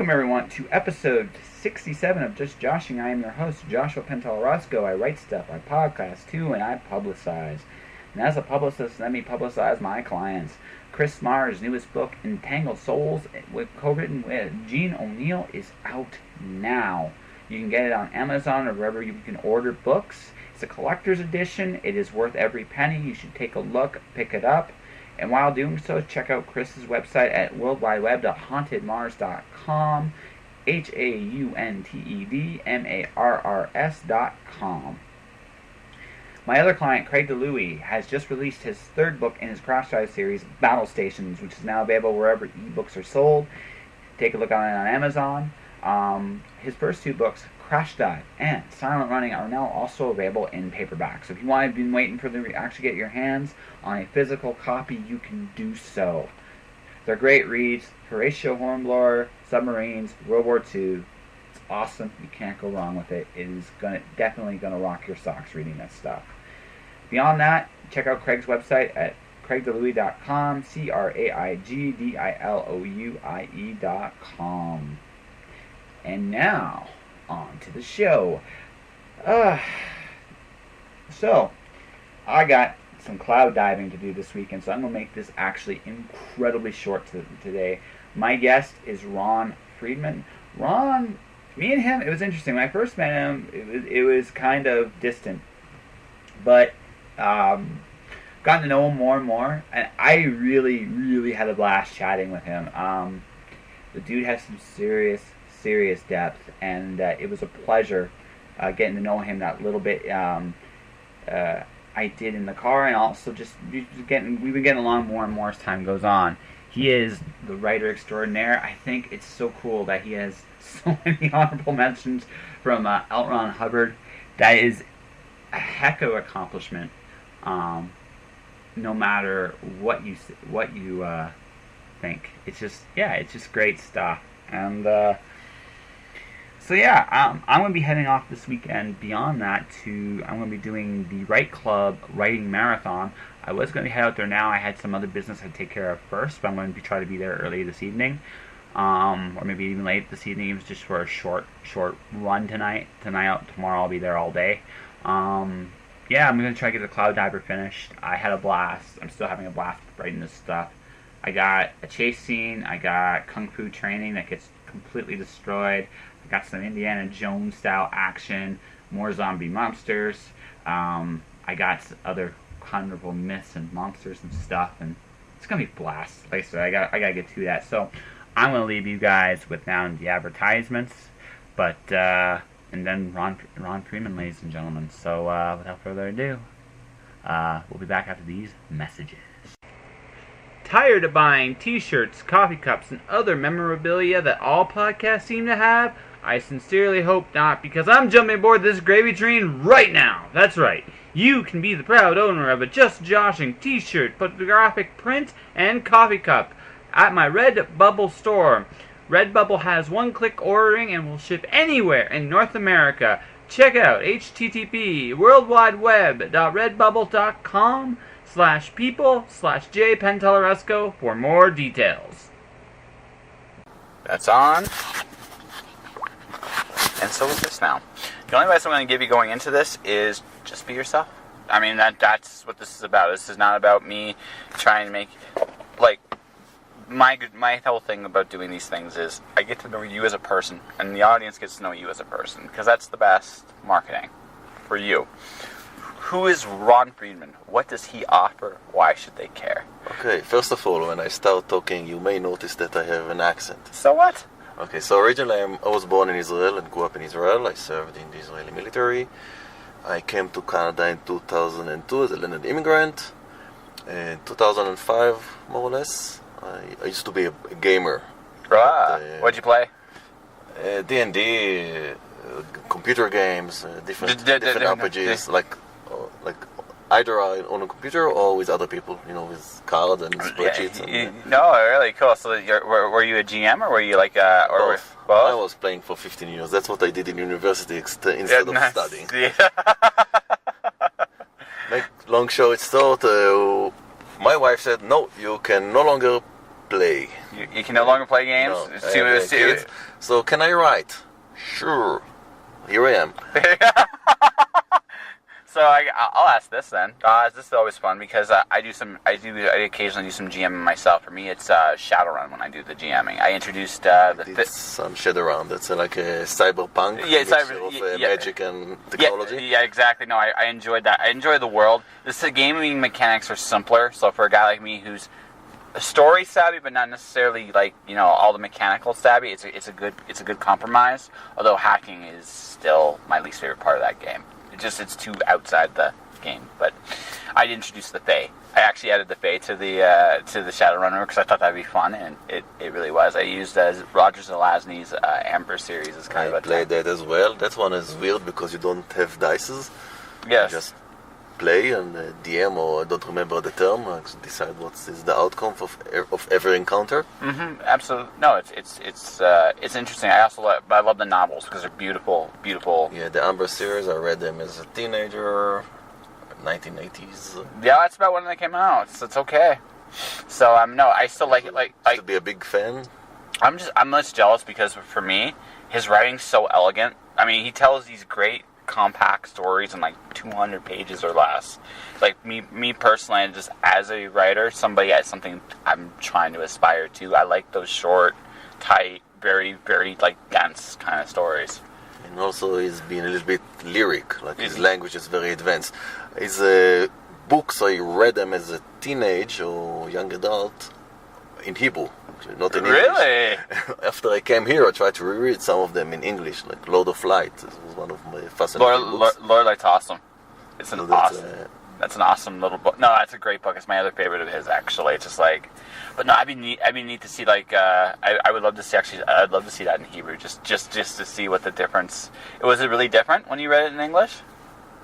Welcome, everyone, to episode 67 of Just Joshing. I am your host, Joshua Pentelarosco. I write stuff, I podcast too, and I publicize. And as a publicist, let me publicize my clients. Chris Marr's newest book, Entangled Souls, co-written with Gene O'Neill, is out now. You can get it on Amazon or wherever you can order books. It's a collector's edition. It is worth every penny. You should take a look, pick it up. And while doing so, check out Chris's website at worldwideweb.hauntedmars.com, HAUNTEDMARRS.com. My other client, Craig DeLuey, has just released his third book in his Crash Dive series, Battle Stations, which is now available wherever ebooks are sold. Take a look on it on Amazon. His first two books, Crash Dive and Silent Running, are now also available in paperback. So if you want to be waiting for them to actually get your hands on a physical copy, you can do so. They're great reads. Horatio Hornblower, Submarines, World War II. It's awesome. You can't go wrong with it. It is definitely gonna rock your socks reading that stuff. Beyond that, check out Craig's website at craigdelouie.com, CraigDelouie.com. And now, on to the show. So, I got some cloud diving to do this weekend, so I'm going to make this actually incredibly short today. My guest is Ron Friedman. Ron, me and him, it was interesting. When I first met him, it was kind of distant. But, gotten to know him more and more, and I really, really had a blast chatting with him. The dude has some serious depth, and it was a pleasure getting to know him that little bit I did in the car, and also we've been getting along more and more as time goes on. He is the writer extraordinaire. I think it's so cool that he has so many honorable mentions from L. Ron Hubbard. That is a heck of an accomplishment, no matter what you think. It's just great stuff. And so yeah, I'm going to be heading off this weekend. Beyond that, I'm going to be doing the Write Club Writing Marathon. I was going to head out there now. I had some other business I'd take care of first, but I'm going to try to be there early this evening, or maybe even late this evening. It was just for a short run tonight. Tomorrow I'll be there all day. Yeah, I'm going to try to get the Cloud Diver finished. I had a blast. I'm still having a blast writing this stuff. I got a chase scene. I got kung fu training that gets completely destroyed. I got some Indiana Jones style action, more zombie monsters. I got other honorable myths and monsters and stuff, and it's gonna be a blast. Like I said, I gotta get to that. So I'm gonna leave you guys with now the advertisements, but and then Ron Friedman, ladies and gentlemen. So without further ado, we'll be back after these messages. Tired of buying t-shirts, coffee cups, and other memorabilia that all podcasts seem to have? I sincerely hope not, because I'm jumping aboard this gravy train right now. That's right. You can be the proud owner of a Just Joshing t-shirt, photographic print, and coffee cup at my Redbubble store. Redbubble has one-click ordering and will ship anywhere in North America. Check out http://worldwideweb.redbubble.com/people/jpentelarosco for more details. That's on. And so is this now. The only advice I'm going to give you going into this is just be yourself. I mean, that's what this is about. This is not about me trying to make, like, my whole thing about doing these things is I get to know you as a person, and the audience gets to know you as a person, because that's the best marketing for you. Who is Ron Friedman? What does he offer? Why should they care? Okay, first of all, when I start talking, you may notice that I have an accent. So what? Okay, so originally I was born in Israel and grew up in Israel. I served in the Israeli military. I came to Canada in 2002 as a landed immigrant. In 2005, more or less, I used to be a gamer. What'd you play? D&D, computer games, different RPGs, like either on a computer or with other people, with cards and spreadsheets. No, really cool. So were you a GM or were you like both? I was playing for 15 years. That's what I did in university instead of studying. Yeah. Make long show it short. My wife said, no, you can no longer play. You can no longer play games? No, I have kids. So can I write? Sure. Here I am. So I'll ask this then. This is always fun because I occasionally do some GMing myself. For me, it's Shadowrun when I do the GMing. I introduced some Shadowrun. That's like a cyberpunk of magic and technology. Yeah, exactly. No, I enjoyed that. I enjoy the world. The gaming mechanics are simpler. So for a guy like me who's story savvy, but not necessarily like all the mechanical savvy, it's a good compromise. Although hacking is still my least favorite part of that game. It's too outside the game. But I introduced the Fae. I actually added the Fae to the Shadowrunner because I thought that'd be fun, and it really was. I used Roger Zelazny's Amber series as kind of a played that as well. That one is weird because you don't have dices. Yes. You just play and DM, or I don't remember the term, decide what is the outcome of every encounter. Mm-hmm. Absolutely. No, it's interesting. I love the novels because they're beautiful. Yeah, the Amber series, I read them as a teenager, 1980s. Yeah, that's about when they came out. So it's okay. So I still like it. Like to be a big fan. I'm less jealous because for me, his writing's so elegant. I mean, he tells these great compact stories in like 200 pages or less. Like me personally, just as a writer, somebody at something I'm trying to aspire to. I like those short, tight, very, very like dense kind of stories. And also he's been a little bit lyric, like his language is very advanced. His books, I read them as a teenage or young adult in Hebrew. Not in English. Really? After I came here, I tried to reread some of them in English, like Lord of Light. This was one of my fascinating books. Lord of Light's awesome. It's that's an awesome little book. No, that's a great book. It's my other favorite of his, actually. It's just like, but no, I'd be neat to see like I would love to see I'd love to see that in Hebrew, just to see what the difference. Was it really different when you read it in English?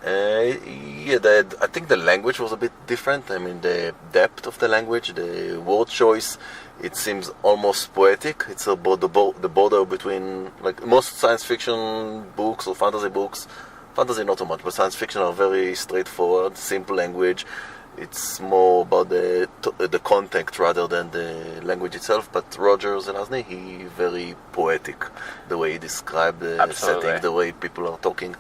Yeah, I think the language was a bit different. I mean, the depth of the language, the word choice, it seems almost poetic. It's about the border between, like most science fiction books or fantasy books, fantasy not so much, but science fiction are very straightforward, simple language. It's more about the context rather than the language itself. But Roger Zelazny, he very poetic, the way he described the setting, the way people are talking.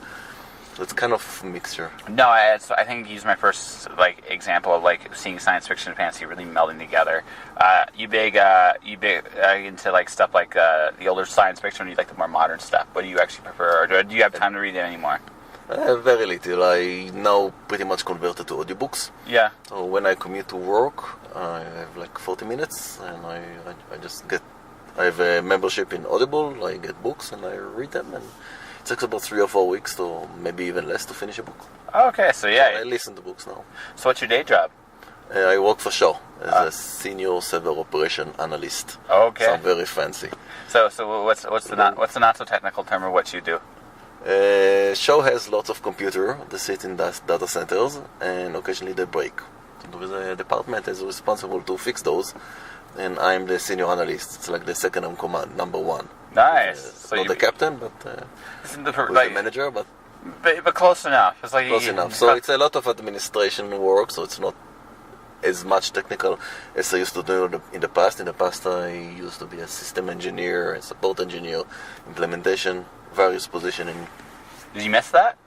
It's kind of a mixture. No, I think he's my first example of seeing science fiction and fantasy really melding together. You big into stuff like the older science fiction, or you like the more modern stuff? What do you actually prefer, or do you have time to read it anymore? Very little. I now pretty much converted to audiobooks. Yeah. So when I commute to work, I have 40 minutes, and I have a membership in Audible. I get books and I read them, and it takes about 3 or 4 weeks, or maybe even less, to finish a book. Okay, so yeah. So I listen to books now. So what's your day job? I work for Shaw as a senior server operation analyst. Okay. Sounds very fancy. So what's the not so technical term of what you do? Shaw has lots of computers that sit in data centers, and occasionally they break. So there is a department that is responsible to fix those, and I'm the senior analyst. It's like the second in command, number one. Nice. So not the captain, but the manager, but close enough. It's close enough. So it's a lot of administration work, so it's not as much technical as I used to do in the past. In the past, I used to be a system engineer, a support engineer, implementation, various positioning. Did you miss that?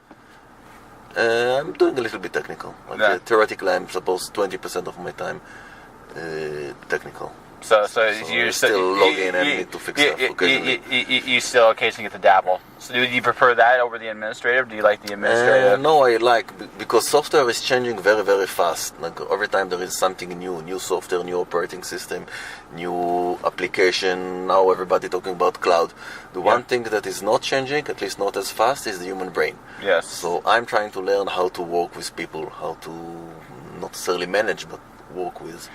I'm doing a little bit technical. Theoretically, I'm supposed 20% of my time technical. So you still log in and need to fix stuff occasionally. You still occasionally get to dabble. So do you prefer that over the administrative? Do you like the administrative? No, I like, because software is changing very, very fast. Like every time there is something new software, new operating system, new application. Now everybody talking about cloud. The one thing that is not changing, at least not as fast, is the human brain. Yes. So I'm trying to learn how to work with people, how to not necessarily manage, but work with.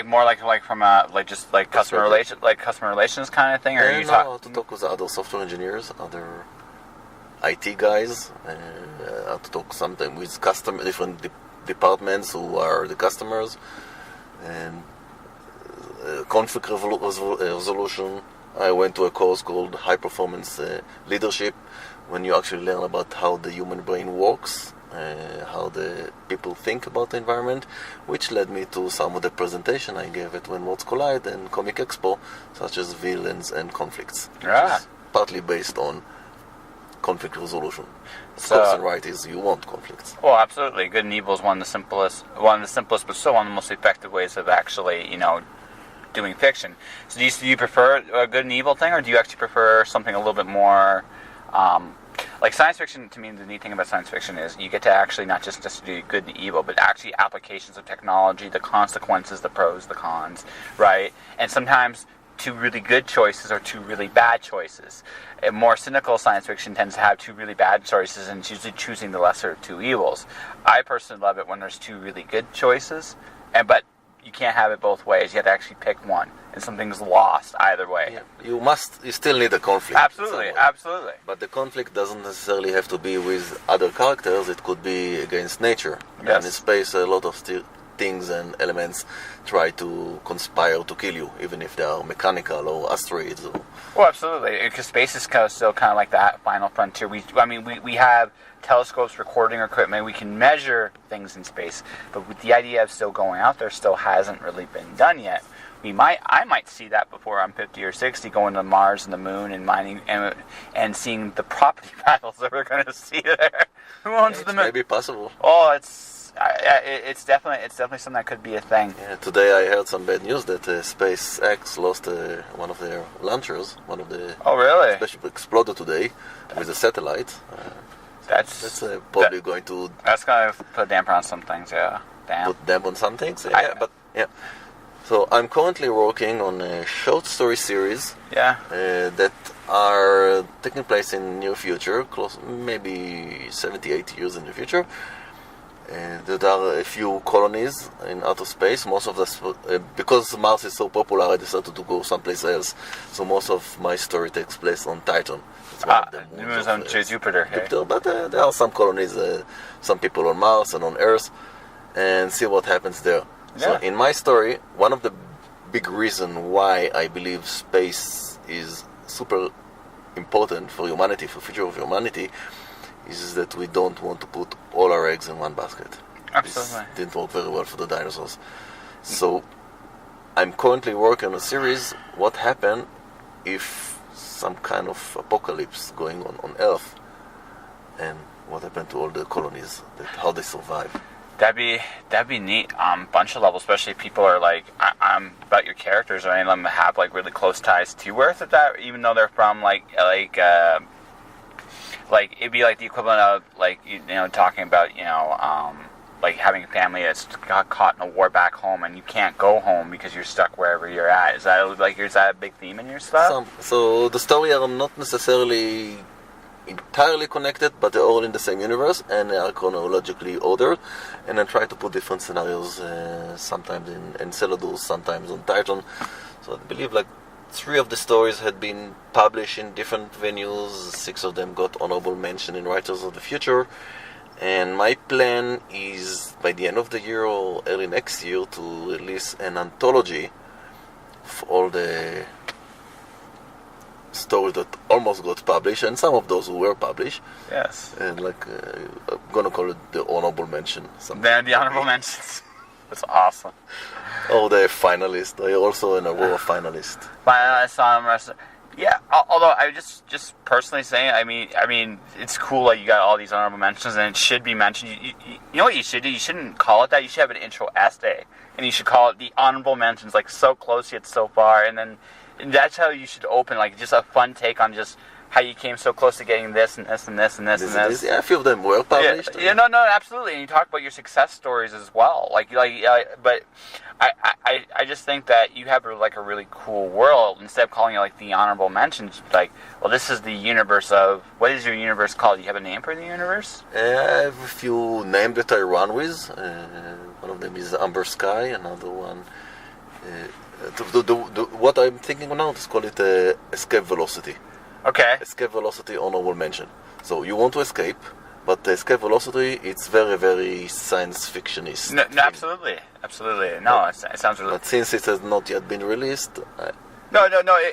More from customer relations kind of thing, or you how to talk with other software engineers, other IT guys, how to talk sometimes with different departments who are the customers, and conflict resolution. I went to a course called High Performance Leadership, when you actually learn about how the human brain works how the people think about the environment, which led me to some of the presentation I gave at When Worlds Collide and Comic Expo, such as villains and conflicts, which is partly based on conflict resolution. Of course, and right is you want conflicts. Well, absolutely. Good and evil is one of the simplest, but still one of the most effective ways of actually, doing fiction. So do you prefer a good and evil thing, or do you actually prefer something a little bit more, like science fiction? To me, the neat thing about science fiction is you get to actually not just do good and evil, but actually applications of technology, the consequences, the pros, the cons, right? And sometimes two really good choices or two really bad choices. A more cynical science fiction tends to have two really bad choices, and it's usually choosing the lesser of two evils. I personally love it when there's two really good choices, but you can't have it both ways. You have to actually pick one, and something's lost either way. Yeah. You still need a conflict. Absolutely. But the conflict doesn't necessarily have to be with other characters. It could be against nature. Yes. And in space, a lot of things and elements try to conspire to kill you, even if they are mechanical or asteroids. Well, absolutely, because space is still kind of like that final frontier. We have telescopes, recording equipment. We can measure things in space, but with the idea of still going out there, still hasn't really been done yet. I might see that before I'm 50 or 60, going to Mars and the Moon and mining and seeing the property battles that we're going to see there. Who owns the Moon? Maybe possible. Oh, it's definitely something that could be a thing. Yeah, today I heard some bad news that SpaceX lost one of their launchers. Oh, really? Especially exploded today with a satellite. That's probably going to. That's going to put a damper on some things. Yeah. Damn. Put damp on some things. Yeah. So I'm currently working on a short story series. Yeah. That are taking place in near future, maybe 70, 80 years in the future. There are a few colonies in outer space. Most of us, because Mars is so popular, I decided to go someplace else. So most of my story takes place on Titan. It's one of the moons on Jupiter. Jupiter, but there are some colonies, some people on Mars and on Earth, and see what happens there. Yeah. So in my story, one of the big reasons why I believe space is super important for humanity, for the future of humanity, is that we don't want to put all our eggs in one basket. Absolutely. This didn't work very well for the dinosaurs. So I'm currently working on a series, what happened if some kind of apocalypse going on Earth, and what happened to all the colonies, how they survive. That'd be neat. Bunch of levels, especially if people are like, I'm about your characters, or any of them have like really close ties to Earth. If that, even though they're from like it'd be like the equivalent of like talking about like having a family that's got caught in a war back home and you can't go home because you're stuck wherever you're at. Is that a big theme in your stuff? So the story are not necessarily entirely connected, but they're all in the same universe and they are chronologically ordered. And I try to put different scenarios, sometimes in Enceladus, sometimes on Titan. So I believe like 3 of the stories had been published in different venues. 6 of them got honorable mention in Writers of the Future. And my plan is by the end of the year or early next year to release an anthology of all the stories that almost got published and some of those who were published. Yes. And I'm gonna call it the honorable mention. The honorable mentions. That's awesome. Oh, the finalist. I also an award finalist. Yeah. Although I just personally saying, I mean, it's cool that you got all these honorable mentions, and it should be mentioned. You know what you should do? You shouldn't call it that. You should have an intro essay, and you should call it the honorable mentions, like so close yet so far, and that's how you should open, like just a fun take on just how you came so close to getting this and this and this and this and this. Yeah, a few of them were published. Yeah, no, absolutely. And you talk about your success stories as well. But I just think that you have like a really cool world. Instead of calling it like the honorable mentions, like, well, this is the universe of, what is your universe called? Do you have a name for the universe? I have a few names that I run with. One of them is Amber Sky. Another one, what I'm thinking of now, let's call it escape velocity. Okay. Escape velocity honorable mention. So you want to escape, but the escape velocity, it's very, very science fictionist. No, absolutely. No, it sounds really. But since it has not yet been released, No,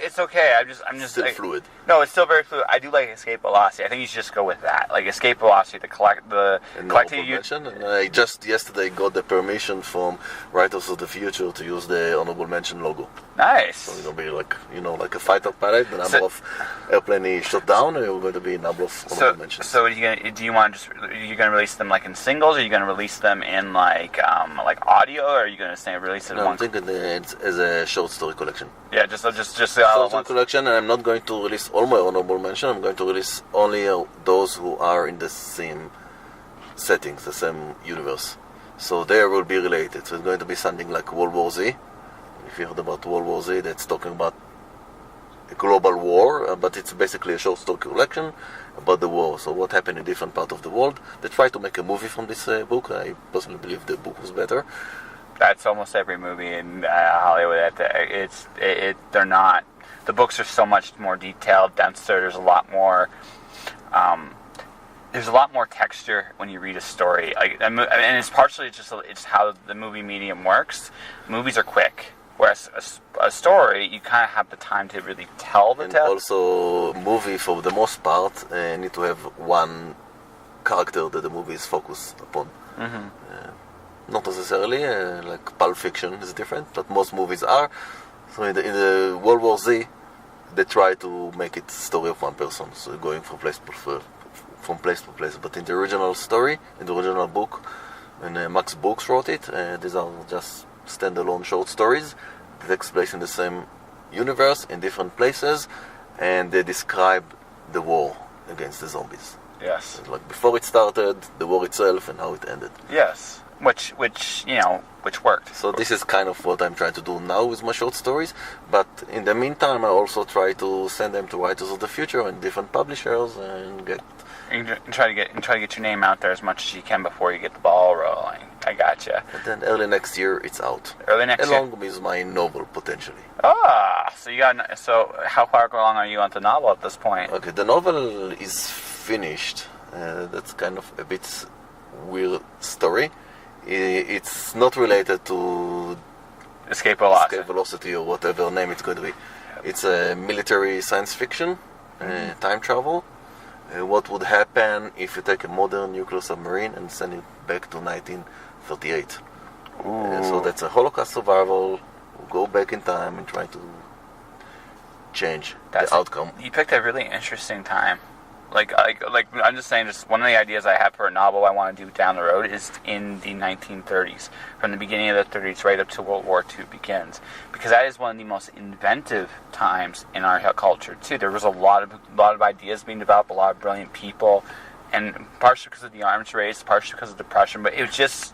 it's okay. I'm just Still like, fluid. No, it's still very fluid. I do like Escape Velocity. I think you should just go with that. Like Escape Velocity, the collective. Mention, and I just yesterday got the permission from Writers of the Future to use the honorable mention logo. Nice. So it'll be like like a fighter pilot. The number of airplane he shot down, and we're going to be a number of honorable mentions. So are you gonna release them like in singles, or are you gonna release them in like audio, or are you gonna release it? No, I'm thinking it's as a short story collection. Yeah, just short story collection, and I'm not going to release all my honorable mention. I'm going to release only those who are in the same settings, the same universe. So they will be related. So it's going to be something like World War Z. If you heard about World War Z, that's talking about a global war, but it's basically a short story collection about the war. So what happened in different parts of the world. They tried to make a movie from this book. I personally believe the book was better. That's almost every movie in Hollywood. They're not. The books are so much more detailed, denser. There's a lot more. There's a lot more texture when you read a story. And it's partially it's how the movie medium works. Movies are quick, whereas a story you kind of have the time to really tell the tale. Also, movie for the most part need to have one character that the movie is focused upon. Mm-hmm. Not necessarily, like Pulp Fiction is different, but most movies are. So in the World War Z, they try to make it story of one person, so going from place to place. But in the original story, in the original book, when Max Brooks wrote it, these are just standalone short stories that takes place in the same universe, in different places, and they describe the war against the zombies. Yes. Like before it started, the war itself, and how it ended. Yes. Which worked. So this is kind of what I'm trying to do now with my short stories, but in the meantime I also try to send them to Writers of the Future and different publishers and try to get your name out there as much as you can before you get the ball rolling. I gotcha. And then early next year it's out. Along with my novel potentially. So how far along are you on the novel at this point? Okay, the novel is finished. That's kind of a bit weird story. It's not related to Escape Velocity or whatever name it's going to be. It's a military science fiction, time travel. What would happen if you take a modern nuclear submarine and send it back to 1938? So that's a Holocaust survival. We'll go back in time and try to change the outcome. You picked a really interesting time. Like I'm just saying, just one of the ideas I have for a novel I want to do down the road is in the 1930s, from the beginning of the 30s right up to World War II begins, because that is one of the most inventive times in our culture too. There was a lot of ideas being developed, a lot of brilliant people, and partially because of the arms race, partially because of depression, but it was just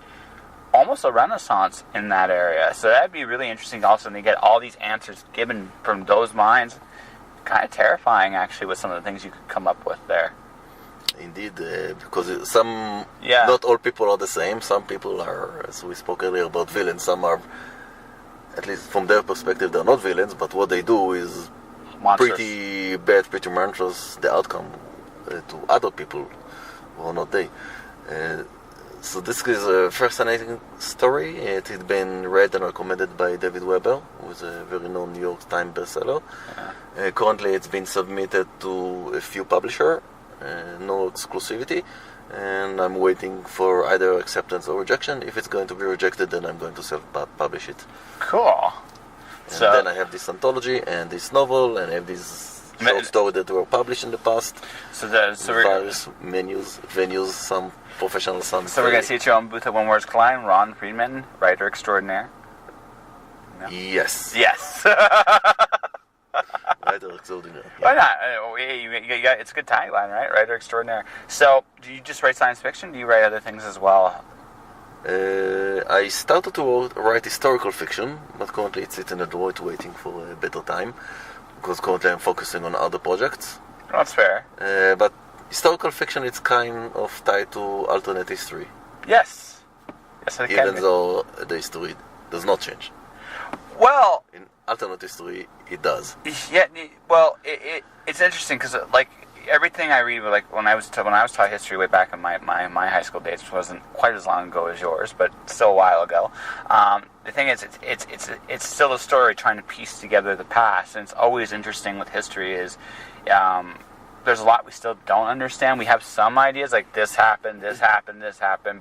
almost a renaissance in that area. So that'd be really interesting also, and they get all these answers given from those minds. Kind of terrifying, actually, with some of the things you could come up with there. Indeed, because not all people are the same. Some people are, as we spoke earlier about villains, some are, at least from their perspective, they're not villains, but what they do is monstrous. Pretty bad, pretty monstrous, the outcome to other people who are not they. So this is a fascinating story. It had been read and recommended by David Weber, who is a very known New York Times bestseller. Currently it's been submitted to a few publishers, no exclusivity, and I'm waiting for either acceptance or rejection. If it's going to be rejected, then I'm going to self-publish it. Cool. And then I have this anthology and this novel, and I have these short stories that were published in the past. So various venues, some professional, some. So we're going to see you at your own booth at When Words Collide. Ron Friedman, writer extraordinaire. No? Yes. Writer extraordinaire. Yeah. Why not? It's a good tagline, right? Writer extraordinaire. So, do you just write science fiction? Do you write other things as well? I started to write historical fiction, but currently it's sitting at the drawer waiting for a better time, because currently I'm focusing on other projects. Oh, that's fair. But historical fiction, it's kind of tied to alternate history. Yes, it can Even be. though the history does not change. Well, in alternate history, it does. Yeah. Well, it's interesting because, like, everything I read, like when I was taught history way back in my high school days, which wasn't quite as long ago as yours, but still a while ago. The thing is, it's still a story trying to piece together the past, and it's always interesting with history is. There's a lot we still don't understand. We have some ideas like this happened,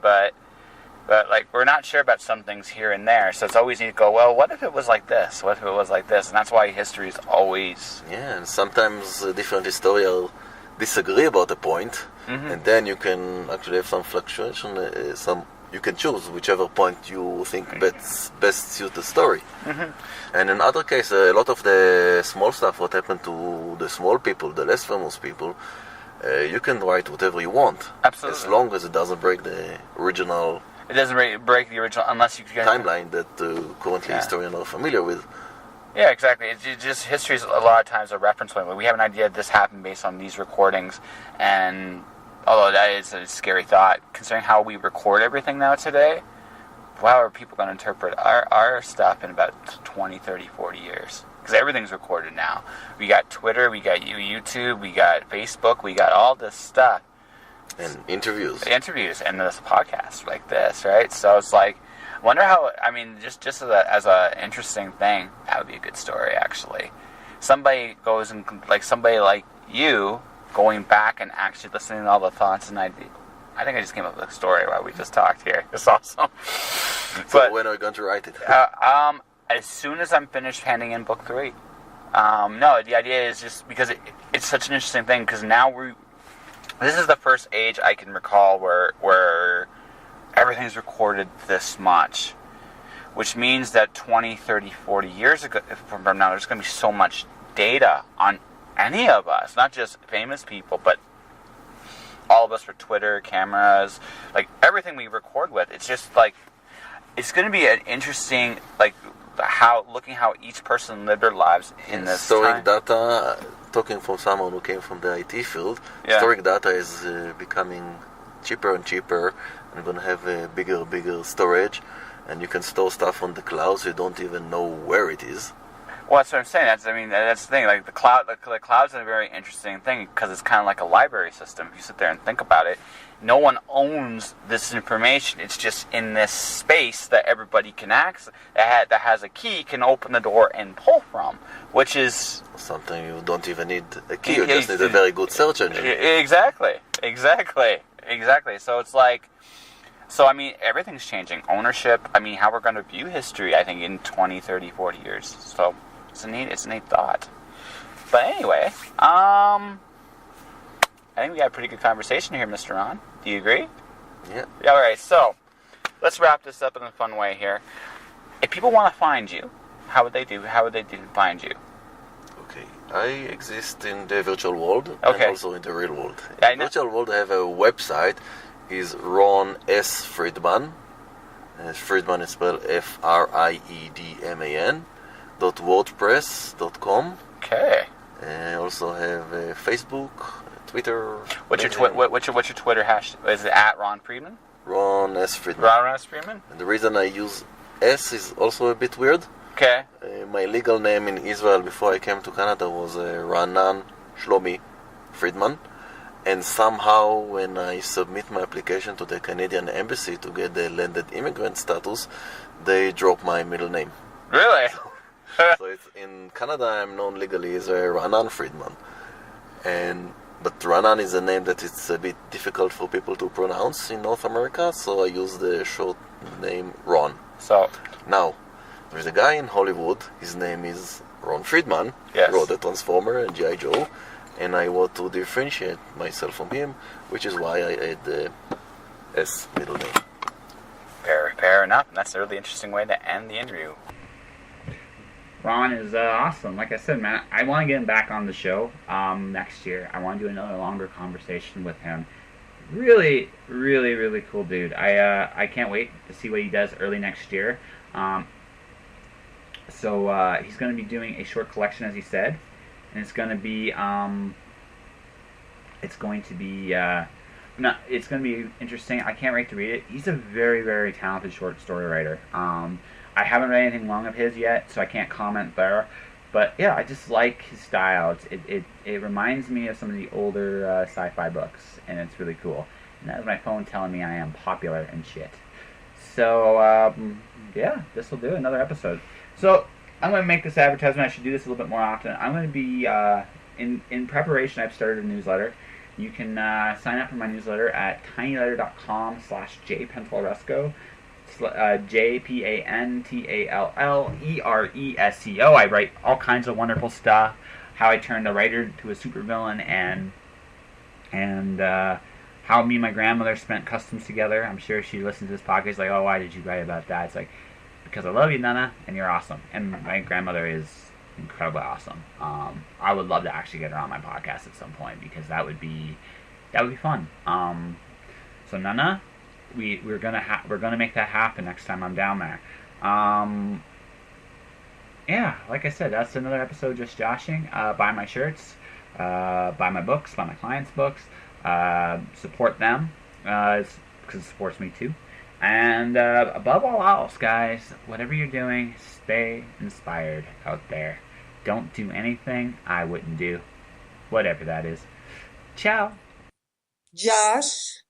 but like we're not sure about some things here and there. So it's always need to go, well, what if it was like this? What if it was like this? And that's why history is always... Yeah, and sometimes different historians disagree about a point, and then you can actually have some fluctuation, you can choose whichever point you think best suit the story. And in other cases, a lot of the small stuff, what happened to the small people, the less famous people, you can write whatever you want. Absolutely. As long as it doesn't break the original... It doesn't break the original unless you get... timeline that currently historians are familiar with. Yeah, exactly. It's just history is a lot of times a reference point. We have an idea this happened based on these recordings, and although that is a scary thought, considering how we record everything now today, how are people going to interpret our stuff in about 20, 30, 40 years? Because everything's recorded now. We got Twitter, we got YouTube, we got Facebook, we got all this stuff. And interviews, and this podcast like this, right? So it's like, I wonder how. I mean, just as a interesting thing, that would be a good story actually. Somebody goes and somebody like you going back and actually listening to all the thoughts and ideas. I think I just came up with a story while we just talked here. It's awesome. So when are you going to write it? As soon as I'm finished handing in book 3. No, the idea is just because it's such an interesting thing because now this is the first age I can recall where everything's recorded this much, which means that 20, 30, 40 years ago from now, there's going to be so much data on any of us, not just famous people, but all of us for Twitter, cameras, like everything we record with. It's just like, it's going to be an interesting, like, looking how each person lived their lives in this storing time. Data, talking from someone who came from the IT field, storing data is becoming cheaper and cheaper, and going to have a bigger storage, and you can store stuff on the cloud so you don't even know where it is. Well, that's what I'm saying. That's the thing. Like the cloud's a very interesting thing because it's kind of like a library system. If you sit there and think about it, no one owns this information. It's just in this space that everybody can access. That has a key, can open the door and pull from, which is something you don't even need a key. You just need a very good search engine. Exactly. So it's like. So, I mean, everything's changing. Ownership, I mean, how we're going to view history, I think, in 20, 30, 40 years. So, it's a neat thought. But anyway, I think we had a pretty good conversation here, Mr. Ron. Do you agree? Yeah. All right, so, let's wrap this up in a fun way here. If people want to find you, how would they find you? Okay, I exist in the virtual world and also in the real world. In the virtual world, I have a website. Is Ron S. Friedman. Friedman is spelled Friedman. .wordpress.com. Okay. And I also have Facebook, Twitter. What's your Twitter hash? Is it at Ron Friedman? Ron S. Friedman. Ron S. Friedman. And the reason I use S is also a bit weird. Okay. My legal name in Israel before I came to Canada was Ranan Shlomi Friedman. And somehow, when I submit my application to the Canadian Embassy to get the landed immigrant status, they drop my middle name. Really? So it's, in Canada, I'm known legally as Ranan Friedman. But Ranan is a name that it's a bit difficult for people to pronounce in North America, so I use the short name Ron. So now, there's a guy in Hollywood, his name is Ron Friedman, yes. Wrote the Transformer and G.I. Joe. And I want to differentiate myself from him, which is why I add the S middle name. Fair enough. And that's a really interesting way to end the interview. Ron is awesome. Like I said, man, I want to get him back on the show next year. I want to do another longer conversation with him. Really, really, really cool dude. I can't wait to see what he does early next year. So he's going to be doing a short collection, as he said. And it's going to be interesting. I can't wait to read it. He's a very, very talented short story writer. I haven't read anything long of his yet, so I can't comment there. But yeah, I just like his style. It reminds me of some of the older sci-fi books, and it's really cool. And that was my phone telling me I am popular and shit. So yeah, this will do another episode. So I'm going to make this advertisement. I should do this a little bit more often. I'm going to be in preparation. I've started a newsletter. You can sign up for my newsletter at tinyletter.com/jpantalleresco. JPANTALLERESCO. I write all kinds of wonderful stuff. How I turned a writer to a supervillain, and how me and my grandmother spent customs together. I'm sure she listens to this podcast like, oh, why did you write about that? It's like, because I love you, Nana, and you're awesome. And my grandmother is incredibly awesome. I would love to actually get her on my podcast at some point because that would be fun. So Nana, we're gonna make that happen next time I'm down there. Yeah, like I said, that's another episode just joshing. Buy my shirts, buy my books, buy my clients' books, support them because it supports me too. And above all else, guys, whatever you're doing, stay inspired out there. Don't do anything I wouldn't do, whatever that is. Ciao. Josh.